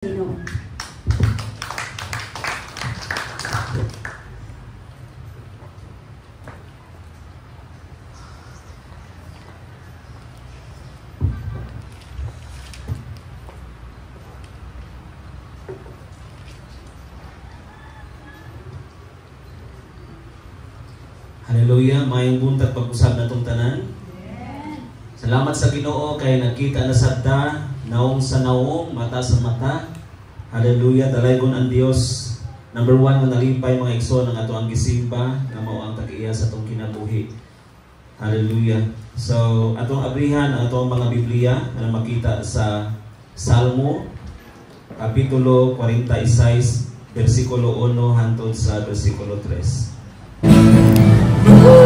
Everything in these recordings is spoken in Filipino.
Ginoo. Hallelujah, mayong buntag pag-usab na itong tanan. Salamat sa Ginoo kay nakita na sabta, naong sa naong, mata sa mata. Hallelujah, dalaygon ang Dios. Number 1, nga nalipay mga igsoon ng ato ang gisimba nga mao ang tag-iya sa atong kinabuhi. Hallelujah. So, atong abrihan ang atong mga Biblia na makita sa Salmo Kapitulo 46, versikulo 1 hangtod sa versikulo 3.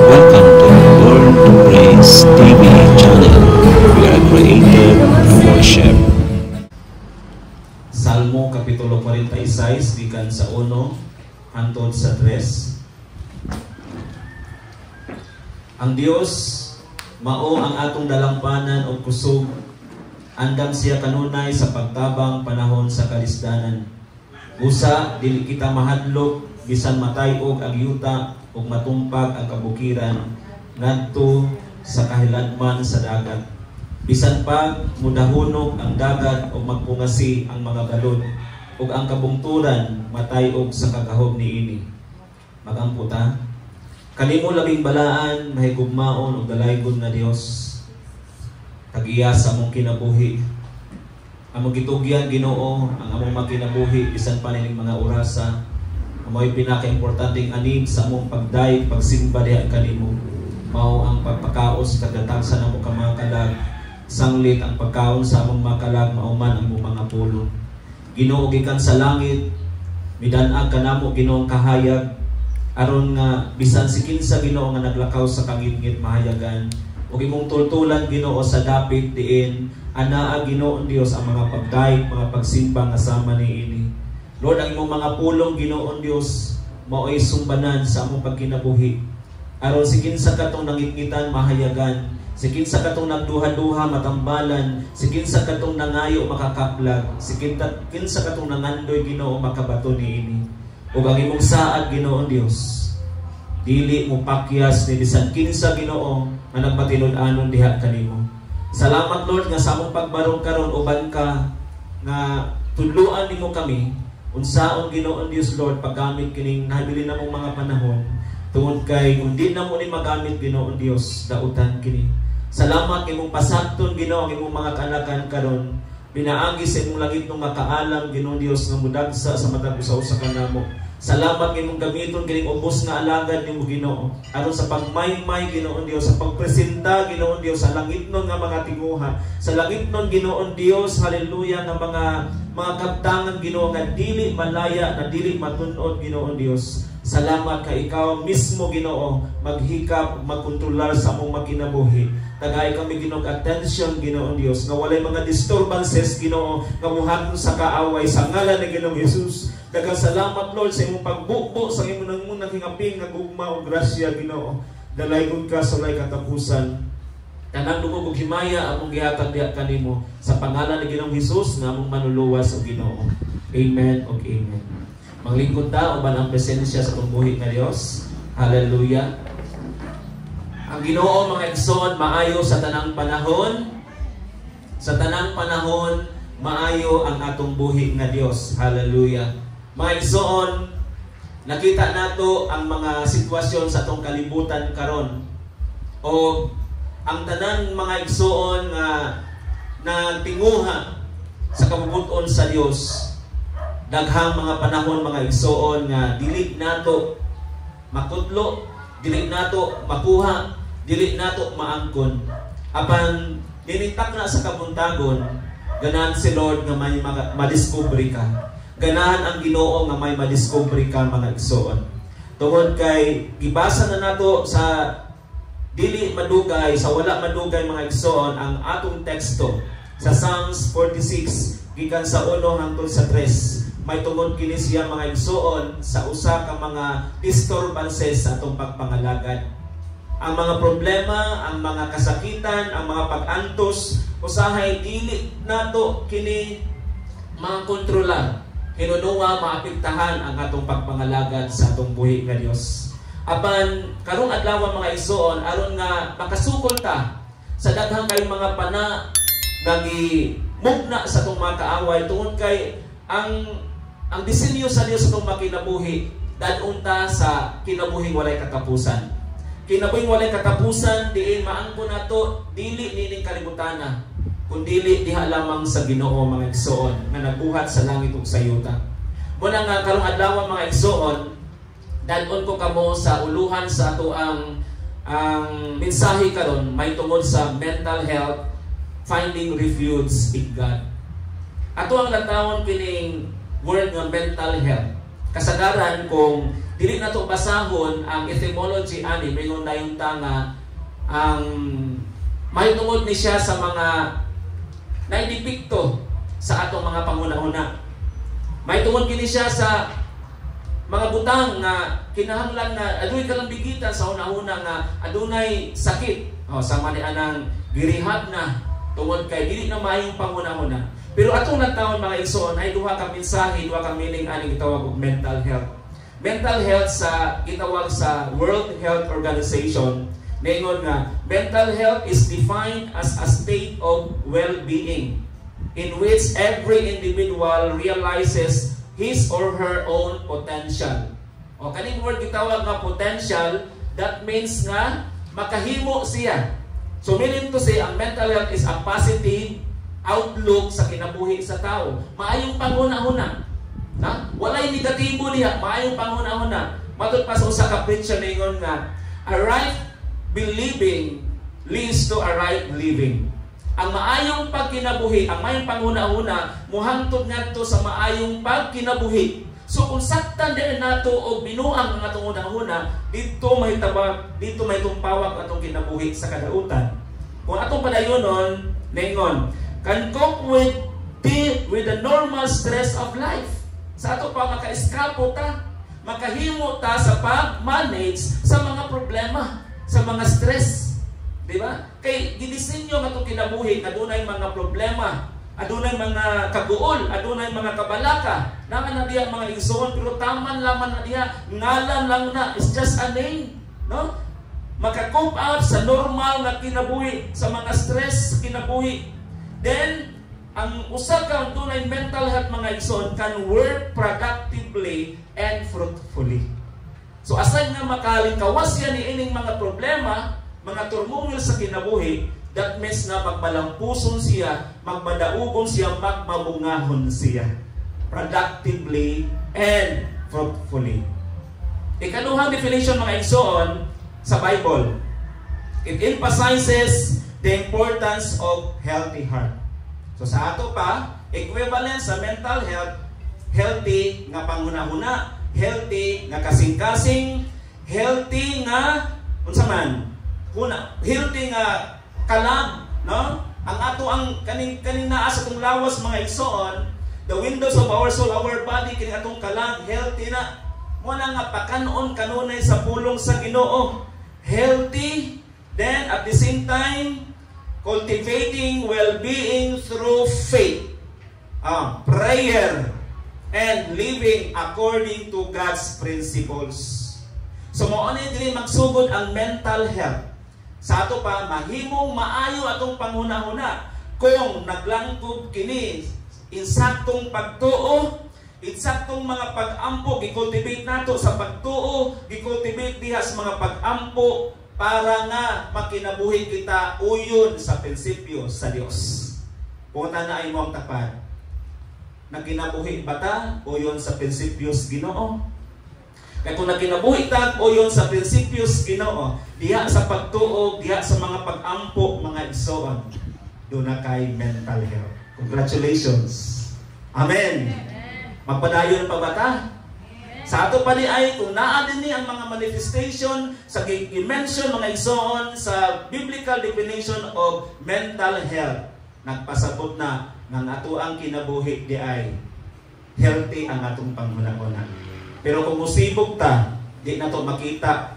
Welcome to Born to Praise TV channel. We are created to worship. Salmo Kapitulo 46, gikan sa 1 hangtod sa 3. Ang Dios mao ang atong dalampanan o kusog. Andam siya kanunay sa pagtabang panahon sa kalisdanan. Busa dili kita mahadlok bisan matay og ang yuta ug matumpag ang kabukiran ngadto sa kahiladman sa dagat. Bisan pa mudahunog ang dagat ug magpungasi ang mga balod ug ang kabungturan matay og sa kagahom niini. Magamputa kanimo labing balaan mahigugmaon ug dalaygon nga Dios. Tag-iya sa among kinabuhi. Among gitugyan Ginoo ang among makinabuhi bisan pa nining mga orasa. Amoy pinaka-importanteng anib sa among pagdayeg pagsimba diha kanimo mao ang pagpakaos kadatang sa namo ka mga kalag. Sanglit ang pagkaon sa among mga kalag mauman ang mga pulo. Ginoo gikan sa langit midan-ag kanamo Ginoo kahayag aron nga bisan si kinsa Ginoo nga naglakaw sa kangit-ngit mahayagan ug imong tultulan Ginoo sa dapit diin anaa Ginoo Dios ang mga pagdayeg mga pagsimba nga sama niini. Lord, ang imong mga pulong Ginoon Dios mao'y sumbanan sa among pagkinabuhi. Aron si kinsa katong nangitngitan mahayagan, si kinsa katong nagduha-duha matambalan, si kinsa katong nangayo makakaplag, si kinsa katong nangandoy Ginoo makabato niini. Ug ang imong saad Ginoon Dios, dili mo pakyas ni bisan kinsa Ginoo nga nagpatinud-anon diha kanimo. Salamat Lord nga sa among pagbarong karon uban ka nga tudloan nimo kami. Unsaon Ginoon Dios Lord paggamit kining nahibili namong mga panahon tungod kay kung di na mo ni magamit Ginoon Dios dautan kini. Salamat kay mong pasakton Ginoo ang imong mga kanakan karon. Pinaagi sa imong langit ng makaalam Ginoon Dios nga mudagsa sa matag usa-usa kanamo. Salamat kay mong gamiton kining ubos nga alagad nimo Ginoo aron sa pagmaymay Ginoon Dios sa pagpresenta Ginoon Dios sa langitnon nga mga tinguha sa langitnon Ginoon Dios haleluya nga mga kabtangan Ginoo nga dili malaya na dili matun-od Ginoon Dios. Salamat kay ikaw mismo Ginoo maghikap magkontrolar sa among makinabuhi. Tagay kami Ginoo attention Ginoon Dios nga walay mga disturbances Ginoo nga muhatod sa kaaway sa ngalan ni Ginoong Hesus. Daghang salamat Lord sa imong pagbukbo sa imong nang hingaping nga gugma ug grasya Ginoo. Dalaygon ka sa walay katapusan. Tanang dugog ug himaya among gihatag diha kanimo sa pangalan ni Ginoong Hesus nga among manuluwas o Ginoo. Amen ug amen. Maglingkod ta uban ang presensya sa buhi nga Dios. Hallelujah. Ang Ginoo mga igsoon maayo sa tanang panahon. Sa tanang panahon maayo ang atong buhi nga Dios. Hallelujah. Mga igsoon, nakita nato ang mga sitwasyon sa atong kalibutan karon. O ang tanan mga igsoon nga nagtinguha sa kabubuton sa Dios. Daghang mga panahon mga igsoon nga dili nato makutlo, dili nato makuha, dili nato maangkon. Apan dinitak na sa kabuntagon, ganahan si Lord nga may madiscovery ka. Ganahan ang Ginoo nga may madiscovery ka mga igsoon. Tungod kay gibasa na nato sa dili madugay, sa wala madugay mga igsoon ang atong teksto sa Psalms 46 gikan sa 1 hangtod sa 3. May tungod kini siya mga igsoon sa usa ka mga disturbances sa atong pagpangalagad. Ang mga problema, ang mga kasakitan, ang mga pag-antos usahay dili nato kini mga kontrolar, hinunuwa maapektahan ang atong pagpangalagad sa atong buhi nga Dios. Apan karong adlaw mga igsoon aron nga makasukol ta sa daghang kay mga pana nga gimugna sa atong mga kaaway tungod kay ang disenyo sa Dios sa atong makinabuhi dadun ta sa kinabuhing walay katapusan. Kinabuhing walay katapusan diin maangko nato dili nining kalibutan kundili diha lamang sa Ginoo mga igsoon nga nagbuhat sa langit ug sa yuta. Muna nga karong adlaw mga igsoon dadon ko kamo sa uluhan sa ato ang mensahe karon may tungod sa mental health, finding refuge in God. Ato ang latawon kining word nga mental health. Kasagaran kung dili nato basahon ang etymology ani mingon dayon ta nga ang may tungod ni siya sa mga naidipikto sa atong mga panguna-una. May tungod kini siya sa mga butang nga kinahanglan nga adunay kalambigitan sa una-una nga adunay sakit. Sama ni anang girihab na tungod kay dili na maayong panguna-una. Pero atong natawon mga igsoon ay duha ka mensahe, duha ka meaning ani gitawag og mental health. Mental health sa gitawag sa World Health Organization. Ningon nga mental health is defined as a state of well-being in which every individual realizes his or her own potential. O kaning word gitawag nga potential, that means nga makahimo siya. So meaning to say, ang mental health is a positive outlook sa kinabuhi sa tao. Maayong panghuna-huna. Walay negatibo niya, maayong panghuna-huna. Matod pa sa usa ka preacher ningon nga, a right believing leads to a right living. Ang maayong pagkinabuhi, ang maayong panghuna-huna, muhangtod ngadto sa maayong pagkinabuhi. So kung saktan din nato og binuang ang atong unang-una, dito may tumpawag atong kinabuhi sa kadautan. Kung atong padayonon, ningon, can cope with the normal stress of life. Sa ato pa maka-eskapo ta, makahimo ta sa pag-manage sa mga problema, sa mga stress. Diba? Kay gidisenyo nga itong kinabuhi, adunay mga problema, adunay mga kaguol, adunay mga kabalaka, naman na diya mga igsoon, pero taman laman na diya, ngalan lang na, it's just a name. No? Maka-cope out sa normal na kinabuhi, sa mga stress kinabuhi. Then, ang usa ka dunay mental health mga igsoon can work productively and fruitfully. So aside nga makalingkawas yan ni ining mga problema, mga turmoil sa kinabuhi, that means na magmalampuson siya, magmadaugon siya, magmabungahon siya. Productively and fruitfully. Ikaduhang definition mga igsoon sa Bible. It emphasizes the importance of healthy heart. So sa ato pa, equivalent sa mental health, healthy nga panghuna-huna, healthy nga kasing-kasing, healthy nga unsa man, healthy nga kalag, no? Ang ato ang kaning naa sa atong lawas mga igsoon, the windows of our soul, our body, kining atong kalag, healthy na. Muna nga pakanon kanunay sa pulong sa Ginoo. Healthy, then at the same time, cultivating well-being through faith, prayer, and living according to God's principles. So mao ni dili magsugod ang mental health. Sa ato pa, mahimong maayo atong panghuna-huna kung naglangkob kini insaktong pagtuo, insaktong mga pag-ampo, gikultivate nato sa pagtuo, gikultivate diha sa mga pag-ampo para nga makinabuhi kita uyon sa prinsipyo sa Dios. Punta na ay mo ang tapat. Nagkinabuhi ba ta uyon sa prinsipyos Ginoo? Kaya kung nagkinabuhi ta uyon sa prinsipyos Ginoo, diha sa pagtuo, diha sa mga pag-ampo, mga igsoon, doon na kay mental health. Congratulations. Amen. Magpadayon pa ba ta? Sa ato pa ni ay, kung naa din ni ang mga manifestation sa i-mention mga igsoon sa biblical definition of mental health, nagpasabot na ng ato ang kinabuhi di ay healthy ang atong panghuna-una. Pero kung musibog ta, di na to makita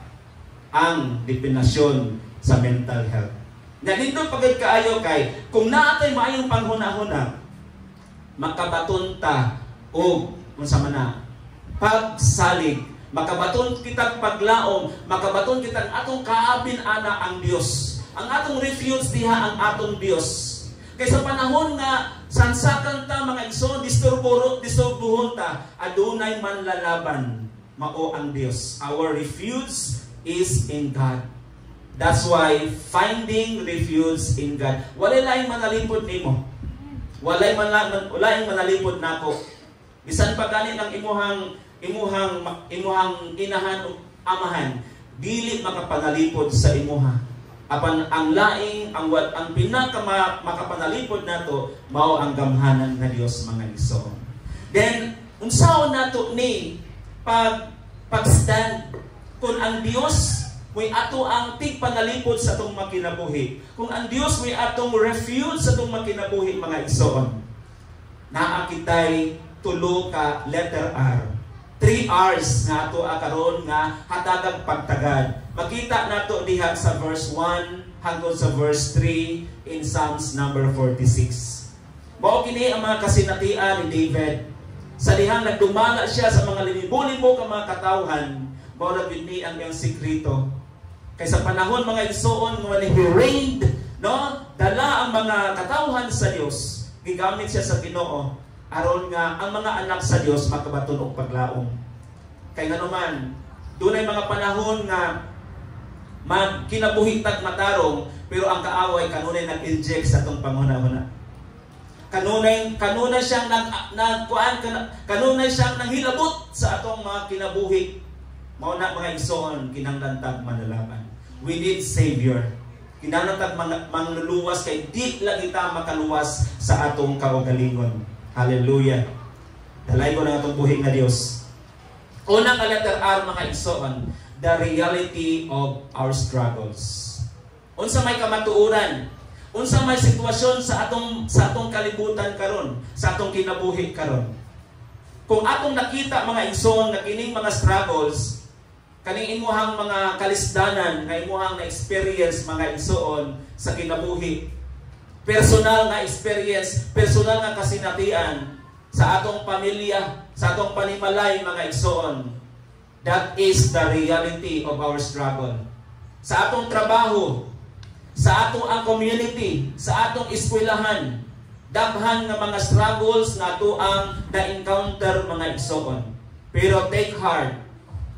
ang definasyon sa mental health. Na dito pagod kaayo kay, kung naatay maayong panghuna-huna, makabaton ta og unsa man na pagsalig, makabaton kitag paglaom, makabaton kitag atong kaabin ana ang Dios. Ang atong refuge diha ang atong Dios. Kay sa panahon nga sansakan ta mga igsoon, disturbuhon ta, adunay manlalaban, mao ang Dios. Our refuge is in God. That's why finding refuge in God. Walay laing manalipod nimo. Walay manalipod nako. Bisan pa gani ng imuhang inahan o amahan, dili makapanalipod sa imuha. Apan ang laing ang pinaka makapanalipod nato mao ang gamhanan nga Dios mga igsoon. Then unsaon nato ni pagstand kung ang Dios may ato ang tigpanalipod sa atong makinabuhi. Kung ang Dios may atong refuge sa atong makinabuhi mga igsoon. Naa kitay tulo ka letter R. 3 R's nga ato karon nga hatagag pagtagad. Makita nato diha sa verse 1 hangtod sa verse 3 in Psalms number 46. Mao kini ang mga kasinatian ni David. Sa dihang nagdumala siya sa mga libo-libo ka mga katawhan, mao na ni ang iyang sekreto. Kay sa panahon mga igsoon nga he reigned, no? Dala ang mga katawhan sa Dios. Gigamit siya sa Ginoo aron nga ang mga anak sa Dios makabaton og paglaom. Kay nga naman, dunay mga panahon nga magkinabuhitag matarong, pero ang kaaway kanunay nag-inject sa atong panghuna-huna. Kanunay siyang kanunay siyang nanghilabot sa atong mga kinabuhi. Mao na mga igsoon kinahanglan manalaban. We need Savior. Kinahanglan mangluluwas kay di lagi ta makaluwas sa atong kaugalingon. Hallelujah. Dalay ko na itong buhing na Diyos. Unang letter R mga igsoon, the reality of our struggles. Unsa may kamatuoran, unsa may sitwasyon sa atong kalibutan karon, sa atong kinabuhi karon. Kung atong nakita mga igsoon na kining mga struggles, kaning imuhang mga kalisdanan nga imuhang na-experience mga igsoon sa kinabuhi, personal na experience, personal na kasinatian sa atong pamilya, sa atong panimalay mga igsoon. That is the reality of our struggle. Sa atong trabaho, sa atong community, sa atong eskwelahan, daghan nga mga struggles na ato ang na-encounter mga igsoon. Pero take heart,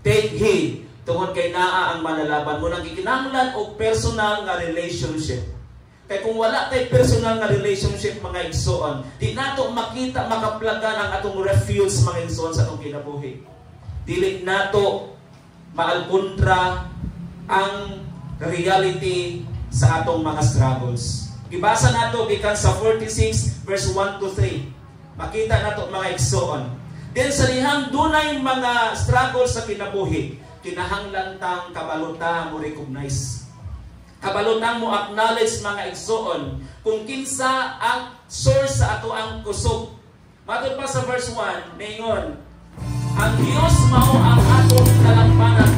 take heed, tungod kay naa ang manalaban mo nang gikinahanglan og personal nga relationship. Kaya kung wala tayo personal na relationship mga igsoon, di nato makita, makaplagan ang atong refuge mga igsoon sa atong kinabuhi. Dili nato maalkontra ang reality sa atong mga struggles. Ibasa nato gikan sa 46 verse 1 to 3. Makita nato mga igsoon. Then sa lihang dunay mga struggles sa kinabuhi, kinahanglan tang kabaluta mo recognize. Kabalutang mo acknowledge mga igsoon kung kinsa ang source sa ato ang kusog. Matod pa sa verse 1, ningon, ang Dios mao ang atong dalampanan